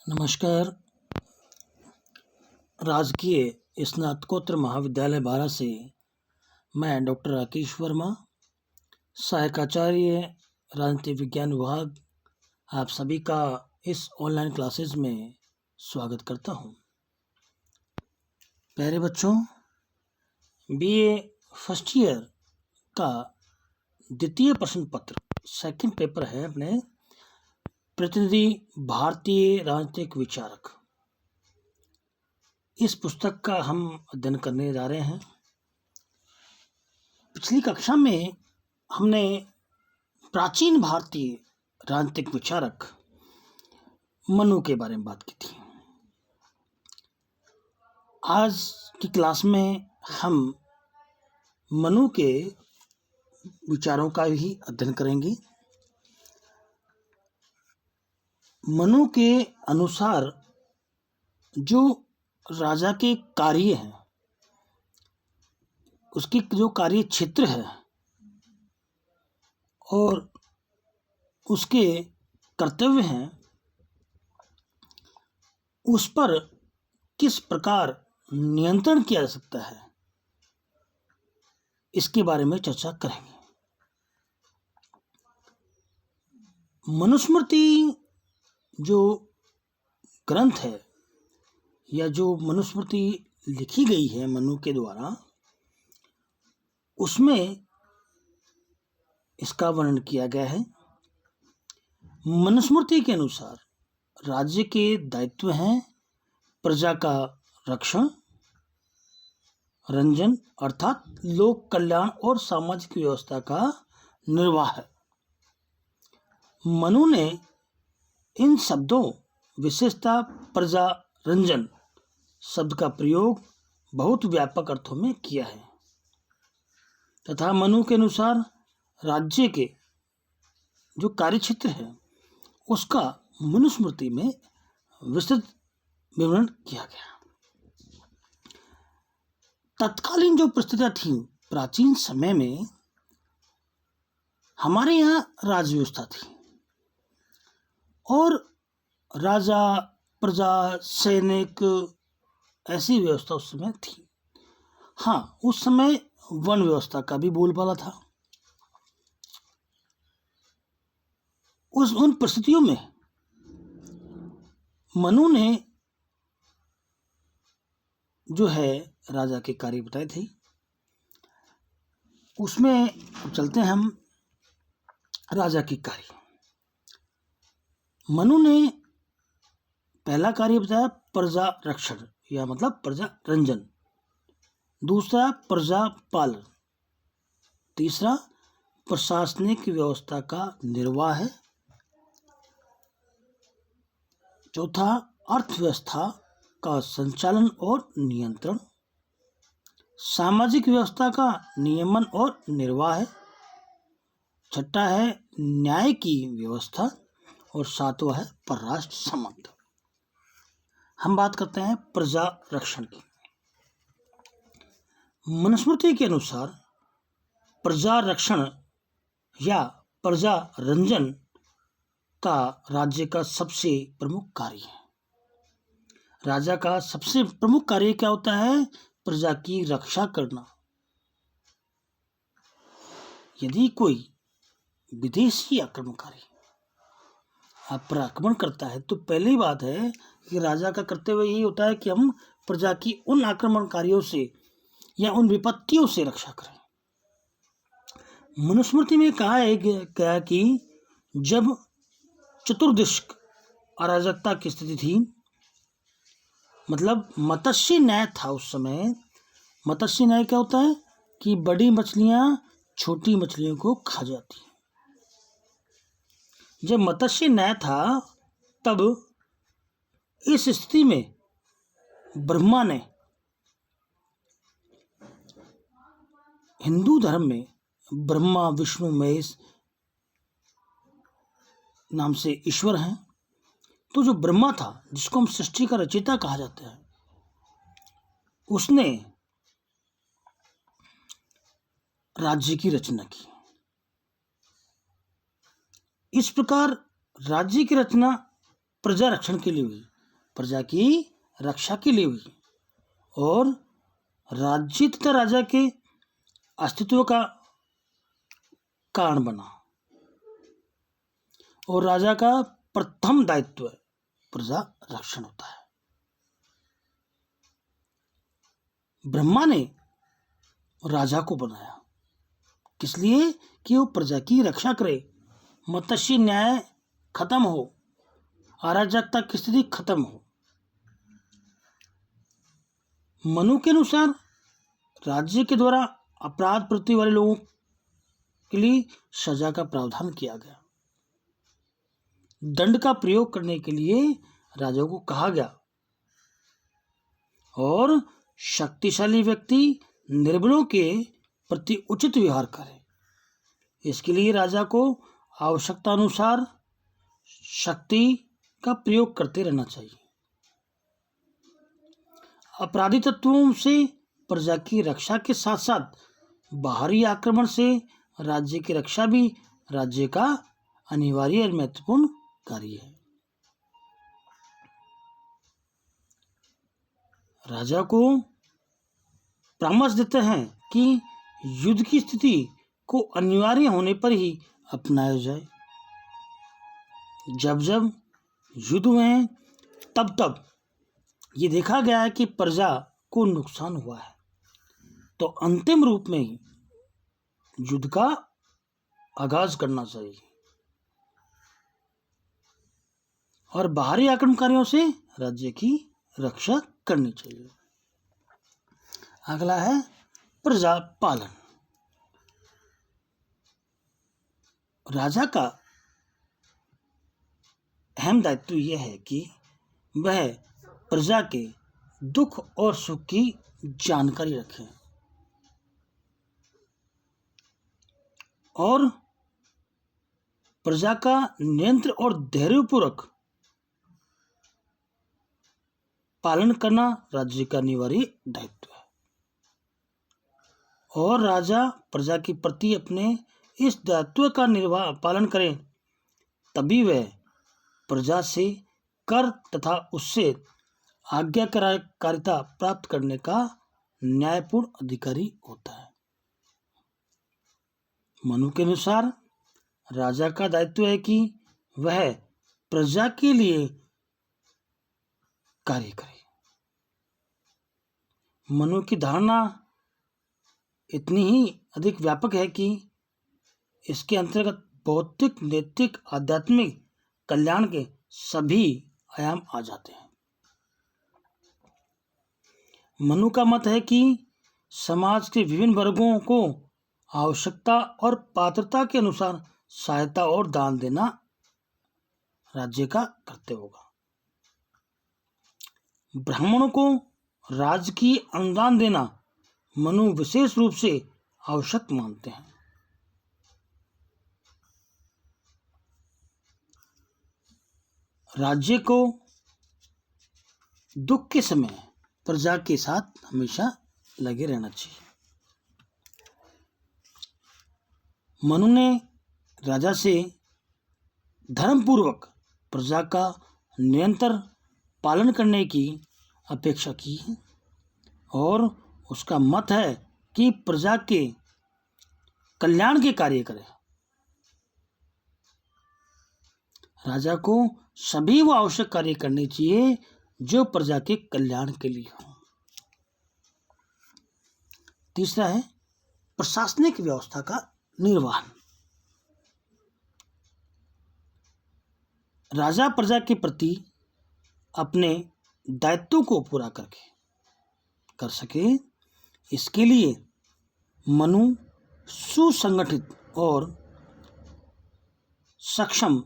नमस्कार। राजकीय स्नातकोत्तर महाविद्यालय बारा से मैं डॉक्टर राकेश वर्मा, सहायकाचार्य राजनीति विज्ञान विभाग, आप सभी का इस ऑनलाइन क्लासेस में स्वागत करता हूं। प्यारे बच्चों, बीए फर्स्ट ईयर का द्वितीय प्रश्न पत्र सेकंड पेपर है अपने प्रतिनिधि भारतीय राजनीतिक विचारक। इस पुस्तक का हम अध्ययन करने जा रहे हैं। पिछली कक्षा में हमने प्राचीन भारतीय राजनीतिक विचारक मनु के बारे में बात की थी। आज की क्लास में हम मनु के विचारों का ही अध्ययन करेंगे। मनु के अनुसार जो राजा के कार्य हैं, उसकी जो कार्य क्षेत्र है और उसके कर्तव्य हैं, उस पर किस प्रकार नियंत्रण किया जा सकता है, इसके बारे में चर्चा करेंगे। मनुस्मृति जो ग्रंथ है या जो मनुस्मृति लिखी गई है मनु के द्वारा, उसमें इसका वर्णन किया गया है। मनुस्मृति के अनुसार राज्य के दायित्व हैं प्रजा का रक्षण, रंजन अर्थात लोक कल्याण और सामाजिक व्यवस्था का निर्वाह। मनु ने इन शब्दों विशेषता प्रजा रंजन शब्द का प्रयोग बहुत व्यापक अर्थों में किया है तथा मनु के अनुसार राज्य के जो कार्यक्षेत्र है उसका मनुस्मृति में विस्तृत विवरण किया गया। तत्कालीन जो परिस्थितियां थी प्राचीन समय में, हमारे यहाँ राज व्यवस्था थी और राजा प्रजा सैनिक ऐसी व्यवस्था उस समय थी। हाँ, उस समय वन व्यवस्था का भी बोलबाला था। उन परिस्थितियों में मनु ने जो है राजा के कार्य बताए थे। उसमें चलते हैं हम राजा के कार्य। मनु ने पहला कार्य बताया प्रजा रक्षण या मतलब प्रजा रंजन, दूसरा प्रजा पालन, तीसरा प्रशासनिक व्यवस्था का निर्वाह है, चौथा अर्थव्यवस्था का संचालन और नियंत्रण, सामाजिक व्यवस्था का नियमन और निर्वाह है, छठा है न्याय की व्यवस्था और सातवां है परराष्ट्र संबंध। हम बात करते हैं प्रजा रक्षण की। मनुस्मृति के अनुसार प्रजा रक्षण या प्रजा रंजन का राज्य का सबसे प्रमुख कार्य है। राजा का सबसे प्रमुख कार्य क्या होता है? प्रजा की रक्षा करना। यदि कोई विदेशी आक्रमणकारी आप पर आक्रमण करता है तो पहली बात है कि राजा का कर्तव्य यही होता है कि हम प्रजा की उन आक्रमणकारियों से या उन विपत्तियों से रक्षा करें। मनुस्मृति में कहा है क्या कि जब चतुर्दिश अराजकता की स्थिति थी, मतलब मत्स्य न्याय था उस समय। मत्स्य न्याय क्या होता है कि बड़ी मछलियां छोटी मछलियों को खा जाती हैं। जब मत्स्य न्याय था तब इस स्थिति में ब्रह्मा ने हिंदू धर्म में ब्रह्मा विष्णु महेश नाम से ईश्वर हैं, तो जो ब्रह्मा था जिसको हम सृष्टि का रचयिता कहा जाता है, उसने राज्य की रचना की। इस प्रकार राज्य की रचना प्रजा रक्षण के लिए हुई। प्रजा की रक्षा के लिए हुई और राज्य तथा राजा के अस्तित्व का कारण बना। और राजा का प्रथम दायित्व प्रजा रक्षण होता है। ब्रह्मा ने राजा को बनाया किस लिए? कि वो प्रजा की रक्षा करे, मत्स्य न्याय खत्म हो, अराजकता की स्थिति खत्म हो। मनु के अनुसार राज्य के द्वारा अपराध प्रवृत्ति वाले लोगों के लिए सजा का प्रावधान किया गया। दंड का प्रयोग करने के लिए राजा को कहा गया और शक्तिशाली व्यक्ति निर्बलों के प्रति उचित व्यवहार करे। इसके लिए राजा को आवश्यकता अनुसार शक्ति का प्रयोग करते रहना चाहिए। अपराधी तत्वों से प्रजा की रक्षा के साथ साथ बाहरी आक्रमण से राज्य की रक्षा भी राज्य का अनिवार्य और महत्वपूर्ण कार्य है। राजा को परामर्श देते हैं कि युद्ध की स्थिति को अनिवार्य होने पर ही अपनाया जाए। जब जब युद्ध हुए तब तब ये देखा गया है कि प्रजा को नुकसान हुआ है, तो अंतिम रूप में ही युद्ध का आगाज करना चाहिए और बाहरी आक्रमणकारियों से राज्य की रक्षा करनी चाहिए। अगला है प्रजा पालन। राजा का अहम दायित्व यह है कि वह प्रजा के दुख और सुख की जानकारी रखे और प्रजा का नियंत्रण और धैर्यपूर्वक पालन करना राज्य का अनिवार्य दायित्व है। और राजा प्रजा के प्रति अपने इस दायित्व का पालन करें, तभी वह प्रजा से कर तथा उससे आज्ञाकारिता प्राप्त करने का न्यायपूर्ण अधिकारी होता है। मनु के अनुसार राजा का दायित्व है कि वह प्रजा के लिए कार्य करे। मनु की धारणा इतनी ही अधिक व्यापक है कि इसके अंतर्गत भौतिक, नैतिक, आध्यात्मिक कल्याण के सभी आयाम आ जाते हैं। मनु का मत है कि समाज के विभिन्न वर्गों को आवश्यकता और पात्रता के अनुसार सहायता और दान देना राज्य का कर्तव्य होगा। ब्राह्मणों को राजकीय अनुदान देना मनु विशेष रूप से आवश्यक मानते हैं। राज्य को दुख के समय प्रजा के साथ हमेशा लगे रहना चाहिए। मनु ने राजा से धर्मपूर्वक प्रजा का निरंतर पालन करने की अपेक्षा की है और उसका मत है कि प्रजा के कल्याण के कार्य करे। राजा को सभी वो आवश्यक कार्य करने चाहिए जो प्रजा के कल्याण के लिए हो। तीसरा है प्रशासनिक व्यवस्था का निर्वहन। राजा प्रजा के प्रति अपने दायित्वों को पूरा कर सके, इसके लिए मनु सुसंगठित और सक्षम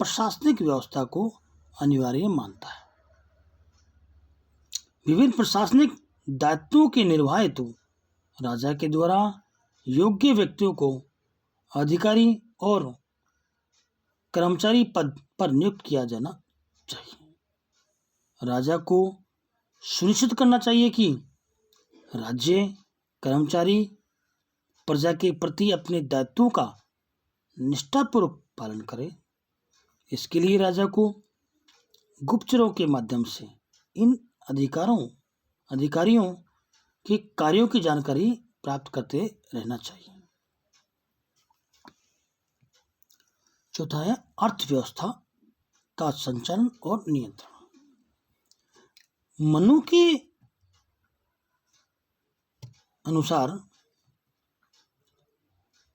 प्रशासनिक व्यवस्था को अनिवार्य मानता है। विभिन्न प्रशासनिक दायित्वों के निर्वाह हेतु राजा के द्वारा योग्य व्यक्तियों को अधिकारी और कर्मचारी पद पर नियुक्त किया जाना चाहिए। राजा को सुनिश्चित करना चाहिए कि राज्य कर्मचारी प्रजा के प्रति अपने दायित्वों का निष्ठापूर्वक पालन करे। इसके लिए राजा को गुप्तचरों के माध्यम से इन अधिकारियों के कार्यों की जानकारी प्राप्त करते रहना चाहिए। चौथा है अर्थव्यवस्था का संचालन और नियंत्रण। मनु के अनुसार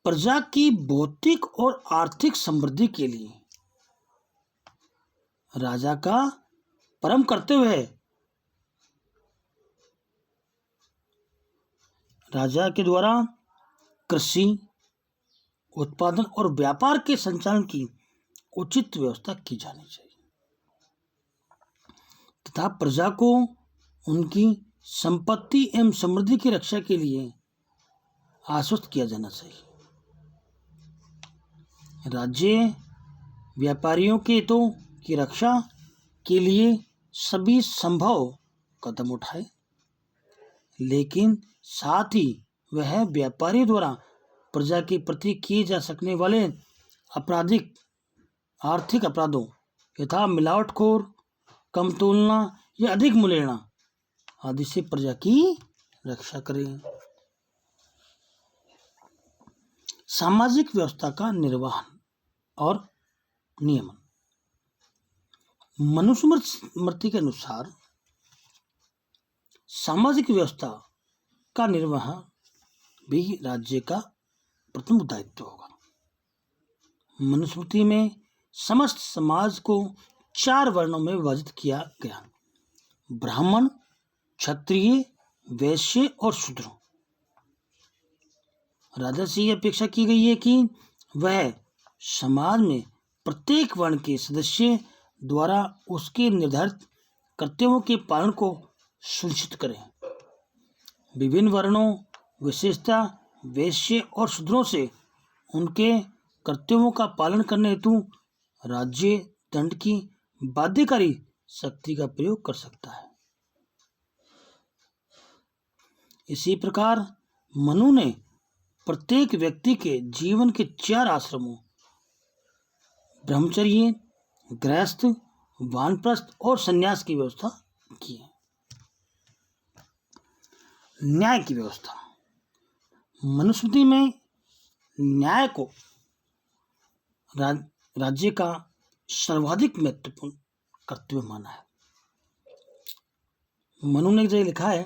प्रजा की भौतिक और आर्थिक समृद्धि के लिए राजा का परम कर्तव्य है राजा के द्वारा कृषि, उत्पादन और व्यापार के संचालन की उचित व्यवस्था की जानी चाहिए तथा प्रजा को उनकी संपत्ति एवं समृद्धि की रक्षा के लिए आश्वस्त किया जाना चाहिए। राज्य व्यापारियों के हितों की रक्षा के लिए सभी संभव कदम उठाए, लेकिन साथ ही वह व्यापारी द्वारा प्रजा के प्रति किए जा सकने वाले आर्थिक अपराधों यथा मिलावटखोर, कम तोलना या अधिक मूल्य लेना आदि से प्रजा की रक्षा करें। सामाजिक व्यवस्था का निर्वहन और नियमन। मनुस्मृति के अनुसार सामाजिक व्यवस्था का निर्वहन भी राज्य का प्रथम दायित्व होगा। मनुस्मृति में समस्त समाज को 4 वर्णों में विभाजित किया गया: ब्राह्मण, क्षत्रिय, वैश्य और शूद्र। राजा से यह अपेक्षा की गई है कि वह समाज में प्रत्येक वर्ण के सदस्य द्वारा उसके निर्धारित कर्तव्यों के पालन को सुनिश्चित करें। विभिन्न वर्णों, विशेषता वैश्य और शूद्रों से उनके कर्तव्यों का पालन करने हेतु राज्य दंड की बाध्यकारी शक्ति का प्रयोग कर सकता है। इसी प्रकार मनु ने प्रत्येक व्यक्ति के जीवन के 4 आश्रमों ब्रह्मचर्य, गृहस्थ, वानप्रस्थ और संन्यास की व्यवस्था की है। न्याय की व्यवस्था। मनुस्मृति में न्याय को राज्य का सर्वाधिक महत्वपूर्ण कर्तव्य माना है। मनु ने जो लिखा है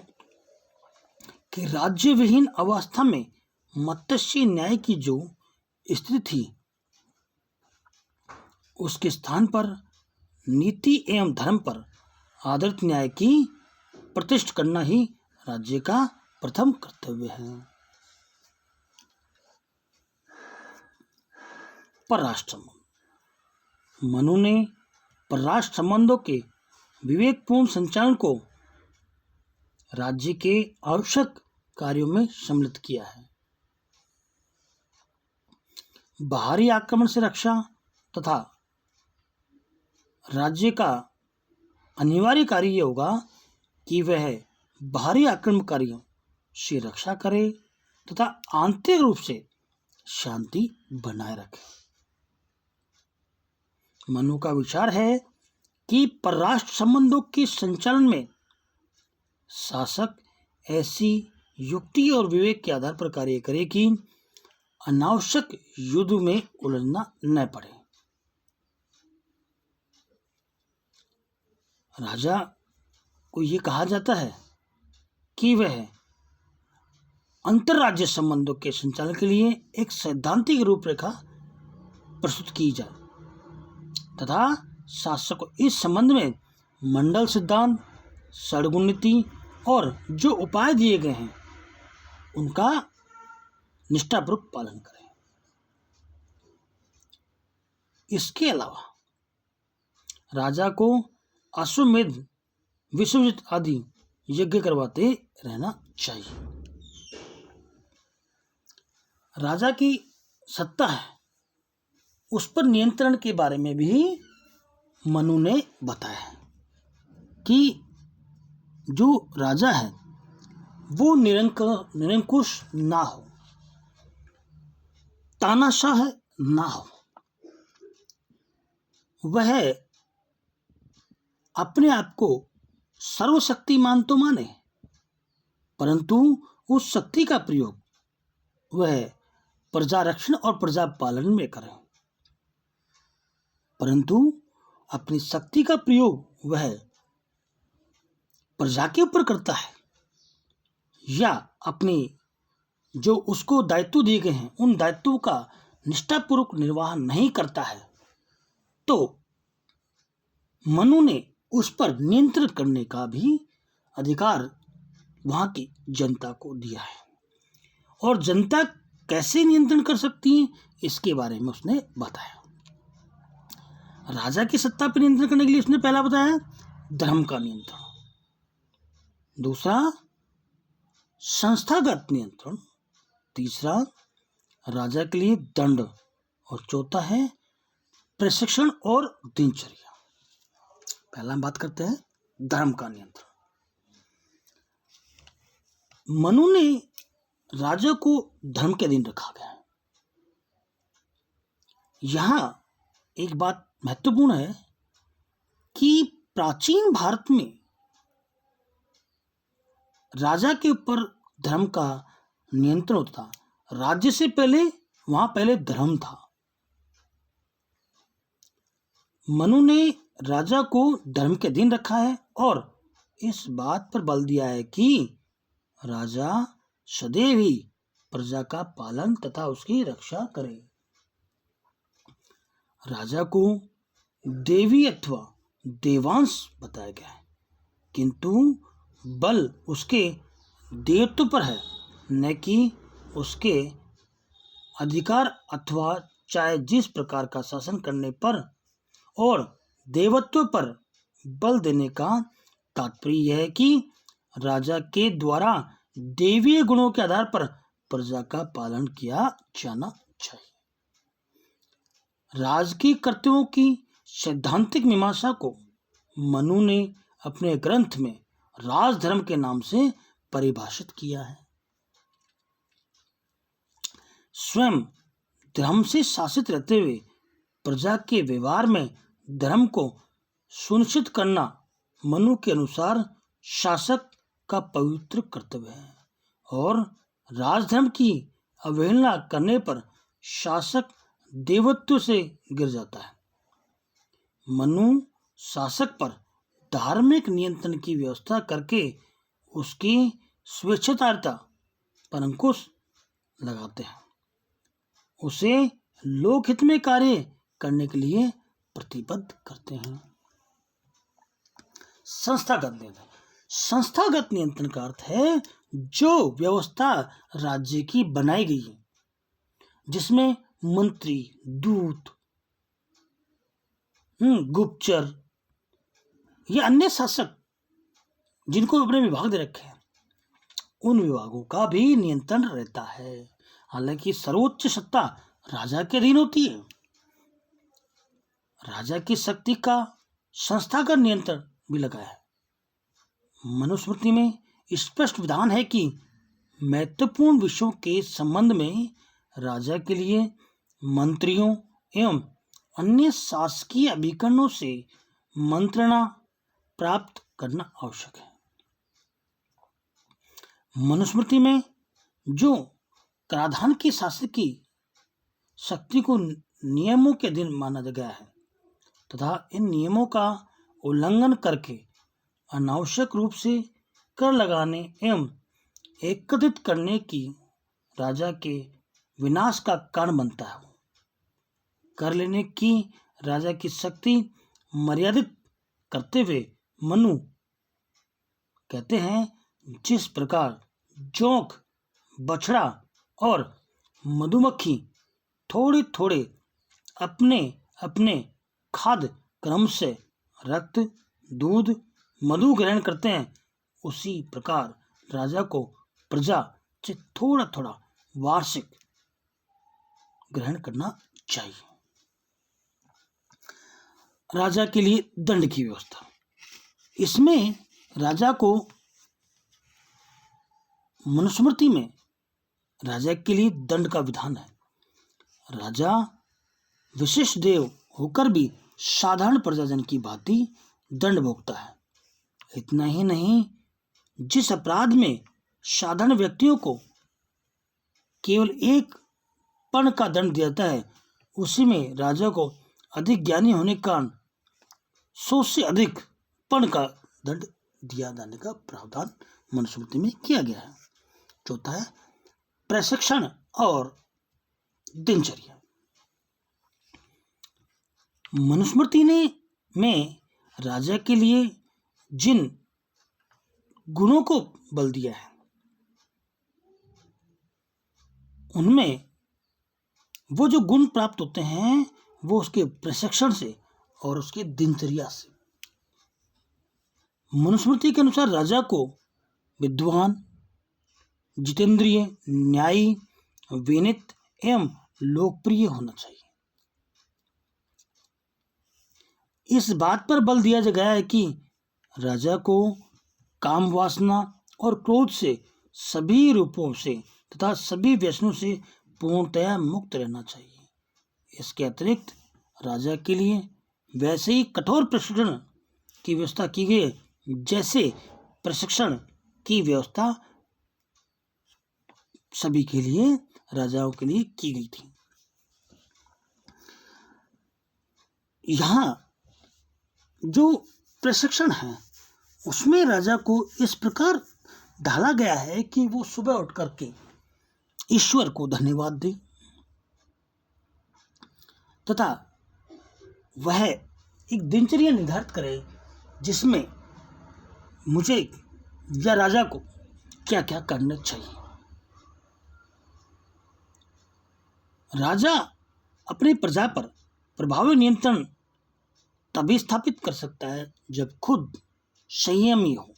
कि राज्य विहीन अवस्था में मत्स्य न्याय की जो स्थिति थी, उसके स्थान पर नीति एवं धर्म पर आधारित न्याय की प्रतिष्ठा करना ही राज्य का प्रथम कर्तव्य है। परराष्ट्र संबंध। मनु ने परराष्ट्र संबंधों के विवेकपूर्ण संचालन को राज्य के आवश्यक कार्यों में सम्मिलित किया है। बाहरी आक्रमण से रक्षा तथा राज्य का अनिवार्य कार्य यह होगा कि वह बाहरी आक्रमणकारियों से रक्षा करे तथा आंतरिक रूप से शांति बनाए रखे। मनु का विचार है कि परराष्ट्र संबंधों के संचालन में शासक ऐसी युक्ति और विवेक के आधार पर कार्य करे कि अनावश्यक युद्ध में उलझना न पड़े। राजा को यह कहा जाता है कि वह अंतर्राज्य संबंधों के संचालन के लिए एक सैद्धांतिक रूपरेखा प्रस्तुत की जाए तथा शासक को इस संबंध में मंडल सिद्धांत, षड्गुण नीति और जो उपाय दिए गए हैं उनका निष्ठापूर्वक पालन करें। इसके अलावा राजा को अश्वमेध, विश्वजित आदि यज्ञ करवाते रहना चाहिए। राजा की सत्ता है, उस पर नियंत्रण के बारे में भी मनु ने बताया कि जो राजा है वो निरंकुश ना हो, तानाशाह ना हो, वह अपने आप को सर्वशक्तिमान तो माने, परंतु उस शक्ति का प्रयोग वह प्रजा रक्षण और प्रजा पालन में करें। परंतु अपनी शक्ति का प्रयोग वह प्रजा के ऊपर करता है या अपनी जो उसको दायित्व दिए गए हैं उन दायित्वों का निष्ठापूर्वक निर्वाह नहीं करता है, तो मनु ने उस पर नियंत्रण करने का भी अधिकार वहां की जनता को दिया है। और जनता कैसे नियंत्रण कर सकती है इसके बारे में उसने बताया। राजा की सत्ता पर नियंत्रण करने के लिए उसने पहला बताया धर्म का नियंत्रण, दूसरा संस्थागत नियंत्रण, तीसरा राजा के लिए दंड और चौथा है प्रशिक्षण और दिनचर्या। पहला हम बात करते हैं धर्म का नियंत्रण। मनु ने राजा को धर्म के अधीन रखा गया है। यहां एक बात महत्वपूर्ण है कि प्राचीन भारत में राजा के ऊपर धर्म का नियंत्रण होता था। राज्य से पहले वहां पहले धर्म था। मनु ने राजा को धर्म के अधीन रखा है और इस बात पर बल दिया है कि राजा सदैव ही प्रजा का पालन तथा उसकी रक्षा करे। राजा को देवी अथवा देवांश बताया गया है, किंतु बल उसके देवत्व पर है, न कि उसके अधिकार अथवा चाहे जिस प्रकार का शासन करने पर। और देवत्व पर बल देने का तात्पर्य यह है कि राजा के द्वारा देवीय गुणों के आधार पर प्रजा का पालन किया जाना चाहिए। राजकीय कर्तव्यों की सैद्धांतिक मीमांसा को मनु ने अपने ग्रंथ में राजधर्म के नाम से परिभाषित किया है। स्वयं धर्म से शासित रहते हुए प्रजा के व्यवहार में धर्म को सुनिश्चित करना मनु के अनुसार शासक का पवित्र कर्तव्य है, और राजधर्म की अवहेलना करने पर शासक देवत्व से गिर जाता है। मनु शासक पर धार्मिक नियंत्रण की व्यवस्था करके उसकी स्वेच्छाचारिता पर अंकुश लगाते हैं, उसे लोकहित में कार्य करने के लिए प्रतिबद्ध करते हैं। संस्थागत नियंत्रण। संस्थागत नियंत्रण का अर्थ है जो व्यवस्था राज्य की बनाई गई है, जिसमें मंत्री, दूत, गुप्तचर या अन्य शासक जिनको अपने विभाग दे रखे हैं उन विभागों का भी नियंत्रण रहता है। हालांकि सर्वोच्च सत्ता राजा के अधीन होती है। राजा की शक्ति का संस्थागत नियंत्रण भी लगा है। मनुस्मृति में स्पष्ट विधान है कि महत्वपूर्ण विषयों के संबंध में राजा के लिए मंत्रियों एवं अन्य शासकीय अभिकरणों से मंत्रणा प्राप्त करना आवश्यक है। मनुस्मृति में जो कराधान की शासक की शक्ति को नियमों के अधीन माना गया है तथा इन नियमों का उल्लंघन करके अनावश्यक रूप से कर लगाने एवं एकत्रित करने की राजा के विनाश का कारण बनता है। कर लेने की राजा की शक्ति मर्यादित करते हुए मनु कहते हैं, जिस प्रकार जोंक, बछड़ा और मधुमक्खी थोड़े थोड़े अपने अपने खाद्य क्रम से रक्त, दूध, मधु ग्रहण करते हैं, उसी प्रकार राजा को प्रजा से थोड़ा थोड़ा वार्षिक ग्रहण करना चाहिए। राजा के लिए दंड की व्यवस्था। इसमें राजा को मनुस्मृति में राजा के लिए दंड का विधान है। राजा विशिष्ट देव होकर भी साधारण प्रजाजन की भांति दंड भोगता है। इतना ही नहीं, जिस अपराध में साधारण व्यक्तियों को केवल एक पण का दंड दिया जाता है, उसी में राजा को अधिक ज्ञानी होने के कारण 100 से अधिक पण का दंड दिया जाने का प्रावधान मनुस्मृति में किया गया है। चौथा है प्रशिक्षण और दिनचर्या। मनुस्मृति ने में राजा के लिए जिन गुणों को बल दिया है, उनमें वो जो गुण प्राप्त होते हैं वो उसके प्रशिक्षण से और उसके दिनचर्या से। मनुस्मृति के अनुसार राजा को विद्वान, जितेंद्रिय, न्यायी, विनीत एवं लोकप्रिय होना चाहिए। इस बात पर बल दिया गया है कि राजा को काम वासना और क्रोध से सभी रूपों से तथा सभी व्यसनों से पूर्णतया मुक्त रहना चाहिए। इसके अतिरिक्त राजा के लिए वैसे ही कठोर प्रशिक्षण की व्यवस्था की गई है जैसे प्रशिक्षण की व्यवस्था सभी के लिए, राजाओं के लिए की गई थी। यहाँ जो प्रशिक्षण है उसमें राजा को इस प्रकार ढाला गया है कि वो सुबह उठ करके ईश्वर को धन्यवाद दे तथा वह एक दिनचर्या निर्धारित करे जिसमें मुझे या राजा को क्या क्या करना चाहिए। राजा अपनी प्रजा पर प्रभावी नियंत्रण तभी स्थापित कर सकता है जब खुद संयमी हो।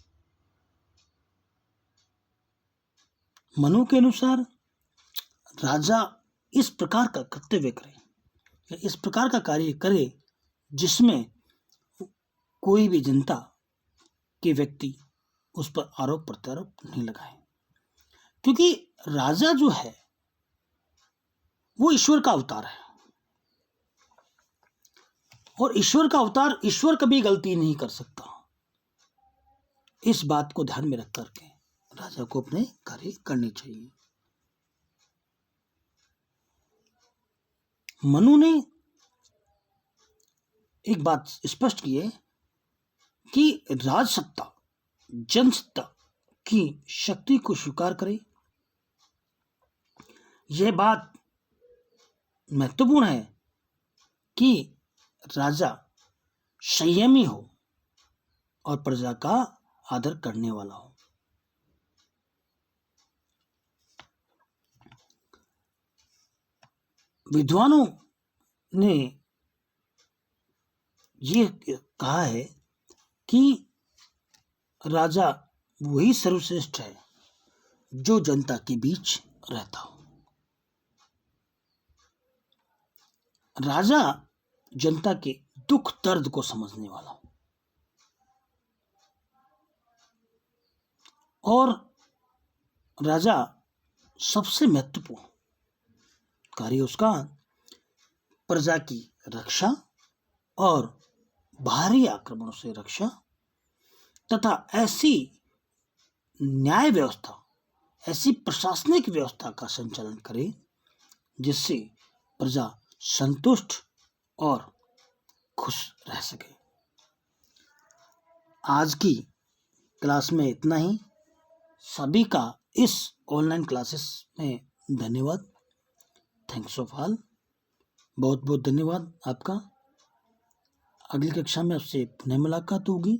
मनु के अनुसार राजा इस प्रकार का कर्तव्य करे, इस प्रकार का कार्य करे जिसमें कोई भी जनता के व्यक्ति उस पर आरोप प्रत्यारोप नहीं लगाए, क्योंकि राजा जो है वो ईश्वर का अवतार है और ईश्वर का अवतार, ईश्वर कभी गलती नहीं कर सकता। इस बात को ध्यान में रख करके राजा को अपने कार्य करने चाहिए। मनु ने एक बात स्पष्ट की है कि राजसत्ता जनसत्ता की शक्ति को स्वीकार करे। यह बात महत्वपूर्ण है कि राजा संयमी हो और प्रजा का आदर करने वाला हो। विद्वानों ने ये कहा है कि राजा वही सर्वश्रेष्ठ है जो जनता के बीच रहता हो। राजा जनता के दुख दर्द को समझने वाला हो और राजा सबसे महत्वपूर्ण कार्य उसका प्रजा की रक्षा और बाहरी आक्रमणों से रक्षा तथा ऐसी न्याय व्यवस्था, ऐसी प्रशासनिक व्यवस्था का संचालन करे जिससे प्रजा संतुष्ट और खुश रह सके। आज की क्लास में इतना ही। सभी का इस ऑनलाइन क्लासेस में धन्यवाद। Thanks of all. बहुत बहुत धन्यवाद आपका। अगली कक्षा में आपसे पुनः मुलाकात होगी।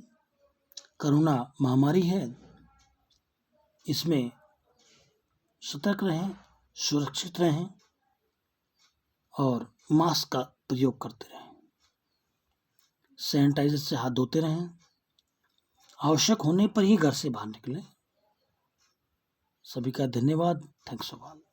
कोरोना महामारी है, इसमें सतर्क रहें, सुरक्षित रहें और मास्क का प्रयोग करते रहें। सैनिटाइजर से हाथ धोते रहें। आवश्यक होने पर ही घर से बाहर निकलें। सभी का धन्यवाद। Thanks of all.